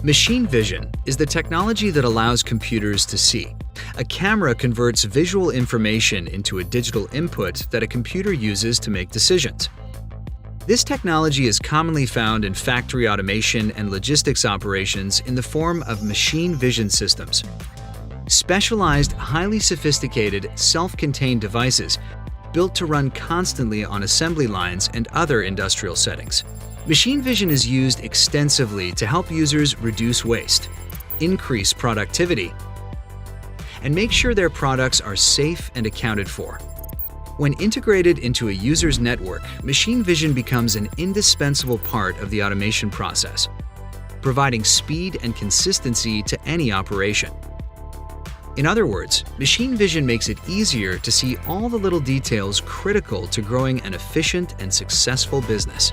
Machine vision is the technology that allows computers to see. A camera converts visual information into a digital input that a computer uses to make decisions. This technology is commonly found in factory automation and logistics operations in the form of machine vision systems. Specialized, highly sophisticated, self-contained devices built to run constantly on assembly lines and other industrial settings. Machine vision is used extensively to help users reduce waste, increase productivity, and make sure their products are safe and accounted for. When integrated into a user's network, machine vision becomes an indispensable part of the automation process, providing speed and consistency to any operation. In other words, machine vision makes it easier to see all the little details critical to growing an efficient and successful business.